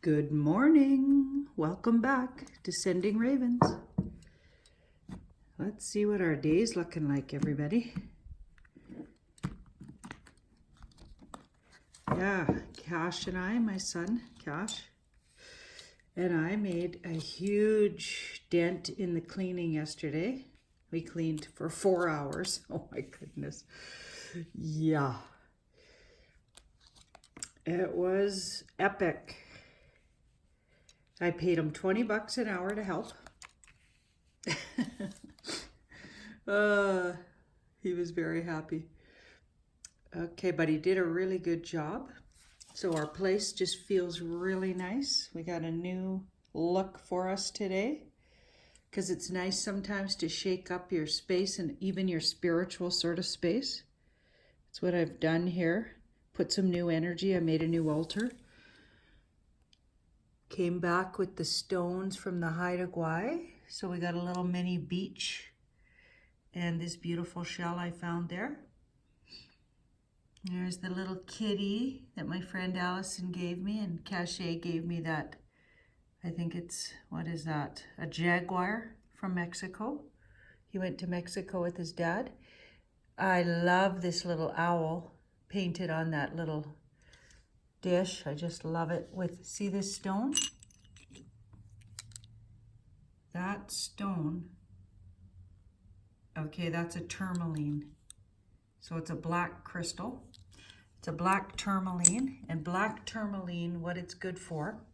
Good morning. Welcome back to Sending Ravens. Let's see what our day's looking like, everybody. Yeah, Cash and I, my son, Cash, and I made a huge dent in the cleaning yesterday. We cleaned for 4 hours. Oh my goodness. Yeah. It was epic. I paid him $20 an hour to help. He was very happy. Okay, but he did a really good job. So our place just feels really nice. We got a new look for us today because it's nice sometimes to shake up your space and even your spiritual sort of space. That's what I've done here. Put some new energy. I made a new altar. Came back with the stones from the Haida Gwaii. So we got a little mini beach and this beautiful shell I found there. There's the little kitty that my friend Allison gave me, and Cachet gave me that. I think it's, what is that? A jaguar from Mexico. He went to Mexico with his dad. I love this little owl painted on that little dish. I just love it. With, see this stone? That stone, okay, that's a tourmaline. So it's a black crystal. It's a black tourmaline, and black tourmaline, what it's good for,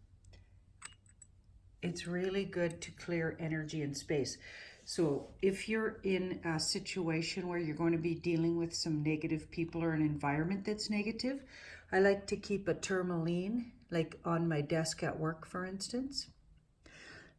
it's really good to clear energy and space. So if you're in a situation where you're going to be dealing with some negative people or an environment that's negative, I like to keep a tourmaline, like on my desk at work, for instance,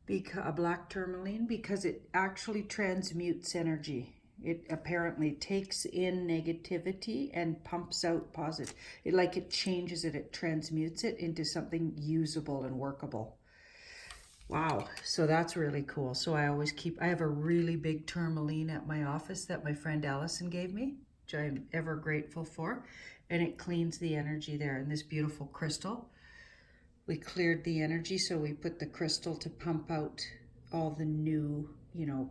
a black tourmaline, because it actually transmutes energy. It apparently takes in negativity and pumps out positive. It changes it, it transmutes it into something usable and workable. Wow, so that's really cool. So I have a really big tourmaline at my office that my friend Allison gave me, which I'm ever grateful for. And it cleans the energy there. And this beautiful crystal, we cleared the energy, so we put the crystal to pump out all the new,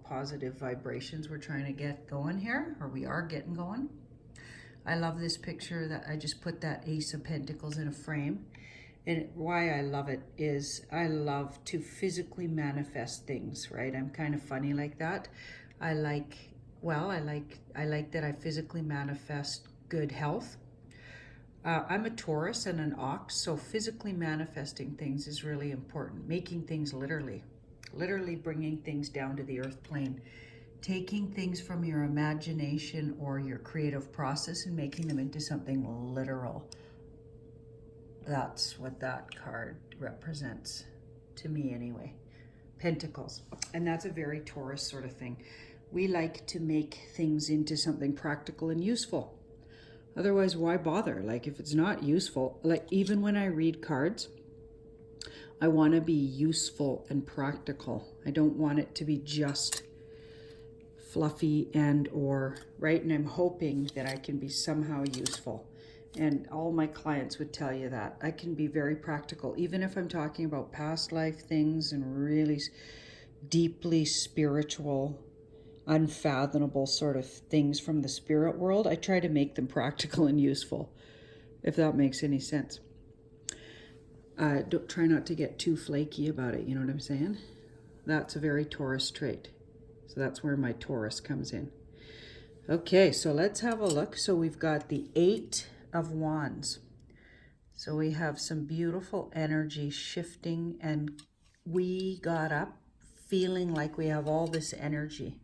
positive vibrations we're trying to get going here, or we are getting going. I love this picture that I just put that Ace of Pentacles in a frame. And why I love it is I love to physically manifest things, right? I'm kind of funny like that. I like that I physically manifest good health. I'm a Taurus and an Ox, so physically manifesting things is really important. Making things literally bringing things down to the earth plane. Taking things from your imagination or your creative process and making them into something literal. That's what that card represents, to me anyway. Pentacles. And that's a very Taurus sort of thing. We like to make things into something practical and useful. Otherwise, why bother? Like, if it's not useful, like even when I read cards, I want to be useful and practical. I don't want it to be just fluffy right? And I'm hoping that I can be somehow useful. And all my clients would tell you that. I can be very practical, even if I'm talking about past life things and really deeply spiritual, unfathomable sort of things from the spirit world. I try to make them practical and useful, if that makes any sense. Don't try not to get too flaky about it, you know what I'm saying? That's a very Taurus trait. So that's where my Taurus comes in. Okay, so let's have a look. So we've got the 8 of Wands. So we have some beautiful energy shifting, and we got up feeling like we have all this energy.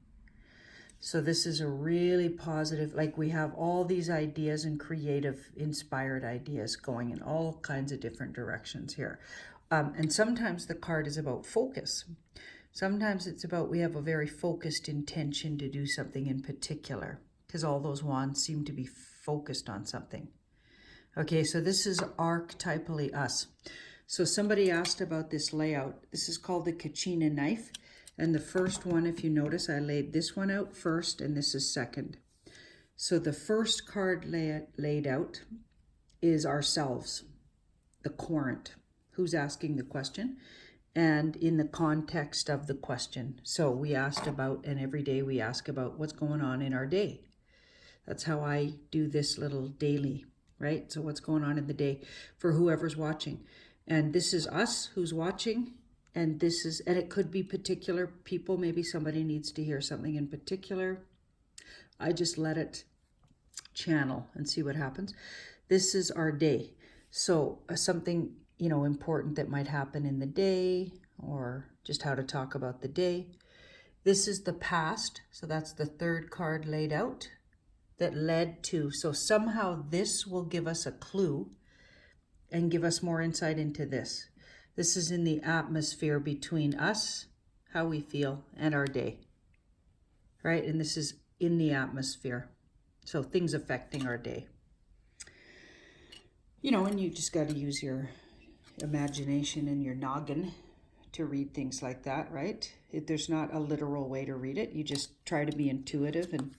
So this is a really positive, like we have all these ideas and creative, inspired ideas going in all kinds of different directions here. And sometimes the card is about focus. Sometimes it's about we have a very focused intention to do something in particular, because all those wands seem to be focused on something. Okay, so this is archetypally us. So somebody asked about this layout. This is called the Kachina knife. And the first one, if you notice, I laid this one out first and this is second. So the first card laid out is ourselves, the querent. who's asking the question, and in the context of the question. So we asked about, and every day we ask about what's going on in our day. That's how I do this little daily, right? So what's going on in the day for whoever's watching. And this is us who's watching, and this is, and it could be particular people. Maybe somebody needs to hear something in particular. I just let it channel and see what happens. This is our day. So something, you know, important that might happen in the day, or just how to talk about the day. This is the past. So that's the third card laid out that led to. So somehow this will give us a clue and give us more insight into this. This is in the atmosphere between us, how we feel, and our day, right? And this is in the atmosphere. So things affecting our day. You know, and you just got to use your imagination and your noggin to read things like that, right? There's not a literal way to read it. You just try to be intuitive and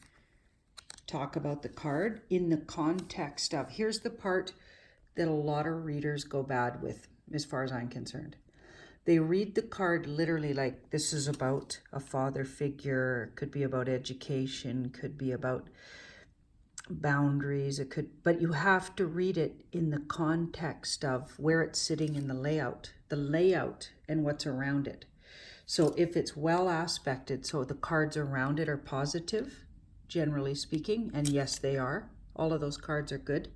talk about the card in the context of, here's the part that a lot of readers go bad with, as far as I'm concerned. They read the card literally like this is about a father figure, could be about education, could be about boundaries, it could, but you have to read it in the context of where it's sitting in the layout and what's around it. So if it's well aspected, so the cards around it are positive, generally speaking, and yes, they are. All of those cards are good,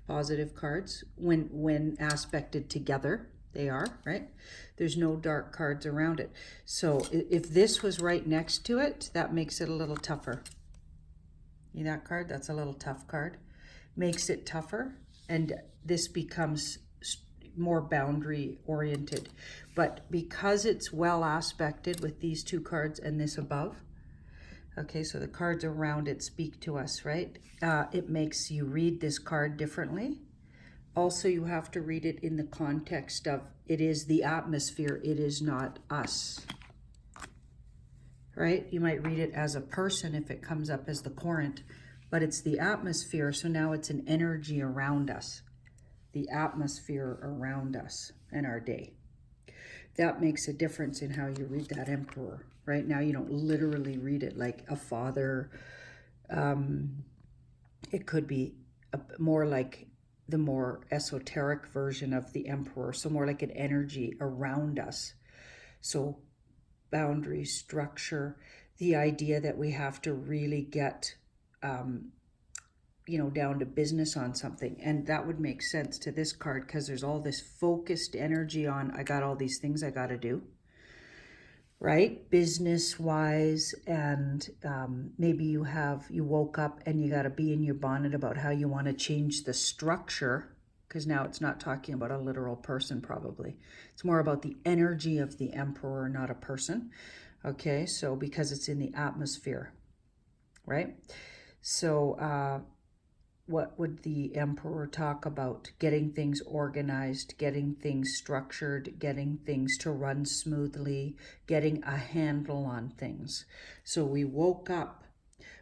positive cards. When aspected together, they are, right? There's no dark cards around it. So if this was right next to it, that makes it a little tougher. See that card? That's a little tough card. Makes it tougher, and this becomes more boundary oriented. But because it's well aspected with these two cards and this above, okay, so the cards around it speak to us, right? It makes you read this card differently. Also, you have to read it in the context of it is the atmosphere, it is not us, right? You might read it as a person if it comes up as the current, but it's the atmosphere, so now it's an energy around us, the atmosphere around us and our day. That makes a difference in how you read that Emperor. Right now, you don't literally read it like a father. It could be more like the more esoteric version of the Emperor, so more like an energy around us. So boundary, structure, the idea that we have to really get, you know, down to business on something. And that would make sense to this card because there's all this focused energy on, I got all these things I got to do, right? Business wise. And maybe you woke up and you got to be in your bonnet about how you want to change the structure, because now it's not talking about a literal person probably. It's more about the energy of the Emperor, not a person. Okay, so because it's in the atmosphere, right? So what would the Emperor talk about? Getting things organized, getting things structured, getting things to run smoothly, getting a handle on things. So we woke up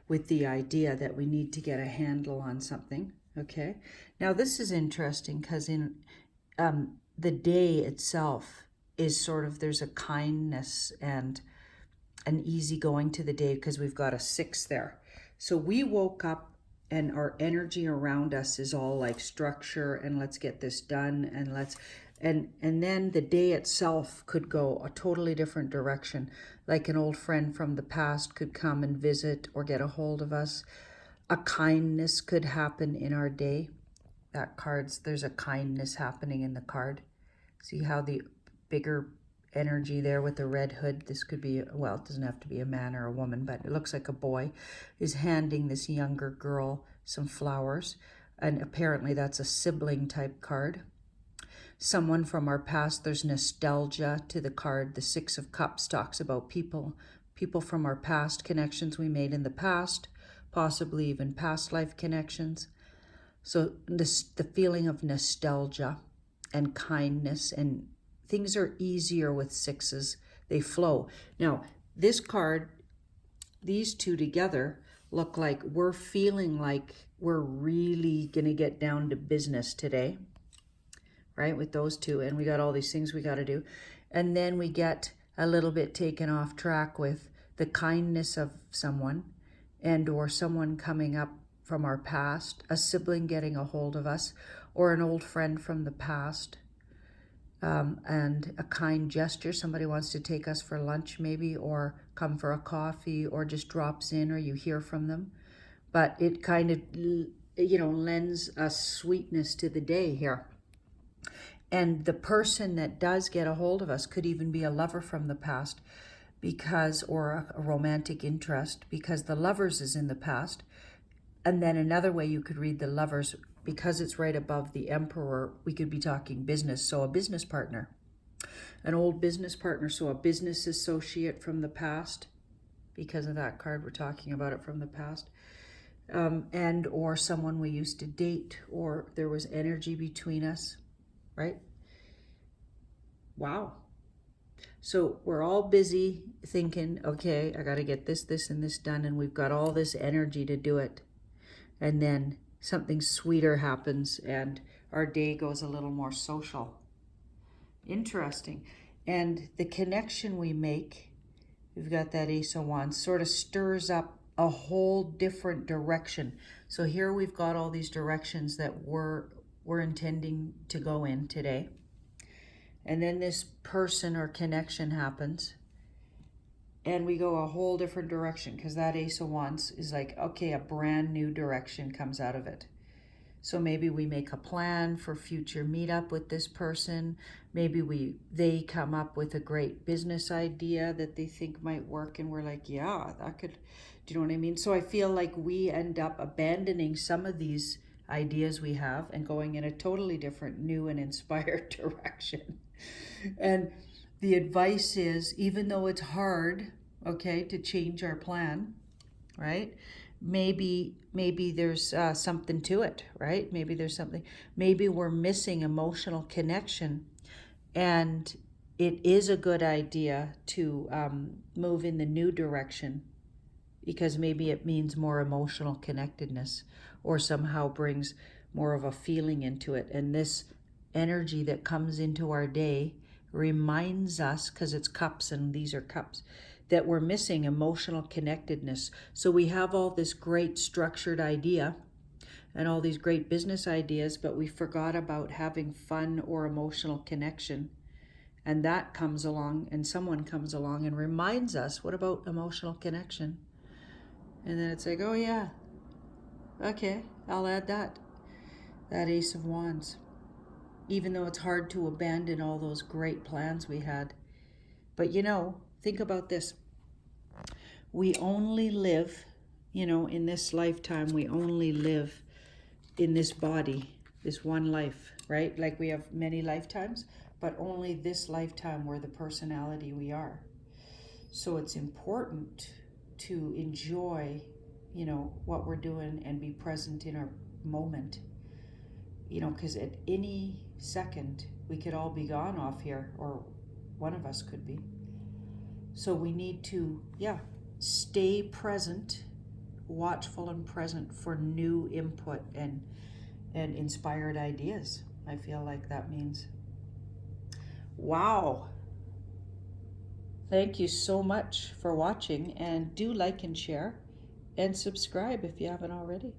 with the idea that we need to get a handle on something, okay? Now this is interesting because in the day itself is sort of, there's a kindness and an easy going to the day because we've got a 6 there. So we woke up and our energy around us is all like structure and let's get this done and let's, and then the day itself could go a totally different direction. Like an old friend from the past could come and visit or get a hold of us. A kindness could happen in our day. That card's, there's a kindness happening in the card. See how the bigger energy there with the red hood, this could be, well, it doesn't have to be a man or a woman, but it looks like a boy is handing this younger girl some flowers, and apparently that's a sibling type card. Someone from our past, there's nostalgia to the card. The 6 of Cups talks about people from our past, connections we made in the past, possibly even past life connections. So the feeling of nostalgia and kindness, and things are easier with 6s. They flow. Now, this card, these two together look like we're feeling like we're really going to get down to business today, right? With those two, and we got all these things we got to do. And then we get a little bit taken off track with the kindness of someone and or someone coming up from our past, a sibling getting a hold of us, or an old friend from the past, and a kind gesture. Somebody wants to take us for lunch maybe, or come for a coffee, or just drops in, or you hear from them. But it kind of, lends a sweetness to the day here. And the person that does get a hold of us could even be a lover from the past, or a romantic interest, because the lovers is in the past. And then another way you could read the lovers, because it's right above the emperor, we could be talking business. So a business partner, an old business partner. So a business associate from the past, because of that card, we're talking about it from the past. And or someone we used to date, or there was energy between us, right? Wow. So we're all busy thinking, okay, I got to get this, and this done, and we've got all this energy to do it. And then something sweeter happens, and our day goes a little more social. Interesting. And the connection we make, we've got that Ace of Wands, sort of stirs up a whole different direction. So here we've got all these directions that we're intending to go in today. And then this person or connection happens, and we go a whole different direction, because that Ace of Wands is like, okay, a brand new direction comes out of it. So maybe we make a plan for future meetup with this person. Maybe they come up with a great business idea that they think might work, and we're like, yeah, that could, do you know what I mean? So I feel like we end up abandoning some of these ideas we have and going in a totally different, new and inspired direction. And the advice is, even though it's hard, okay, to change our plan, right? Maybe there's something to it, right? Maybe there's something. Maybe we're missing emotional connection, and it is a good idea to move in the new direction, because maybe it means more emotional connectedness, or somehow brings more of a feeling into it. And this energy that comes into our day reminds us, because it's cups and these are cups, that we're missing emotional connectedness. So we have all this great structured idea and all these great business ideas, but we forgot about having fun or emotional connection. And that comes along, and someone comes along and reminds us, what about emotional connection? And then it's like, oh yeah, okay, I'll add that Ace of Wands. Even though it's hard to abandon all those great plans we had. But think about this. We only live, in this lifetime, we only live in this body, this one life, right? Like we have many lifetimes, but only this lifetime we're the personality we are. So it's important to enjoy, what we're doing and be present in our moment. Because at any second we could all be gone off here, or one of us could be. So we need to, stay present, watchful and present for new input and inspired ideas. I feel like that means. Wow. Thank you so much for watching, and do like and share and subscribe if you haven't already.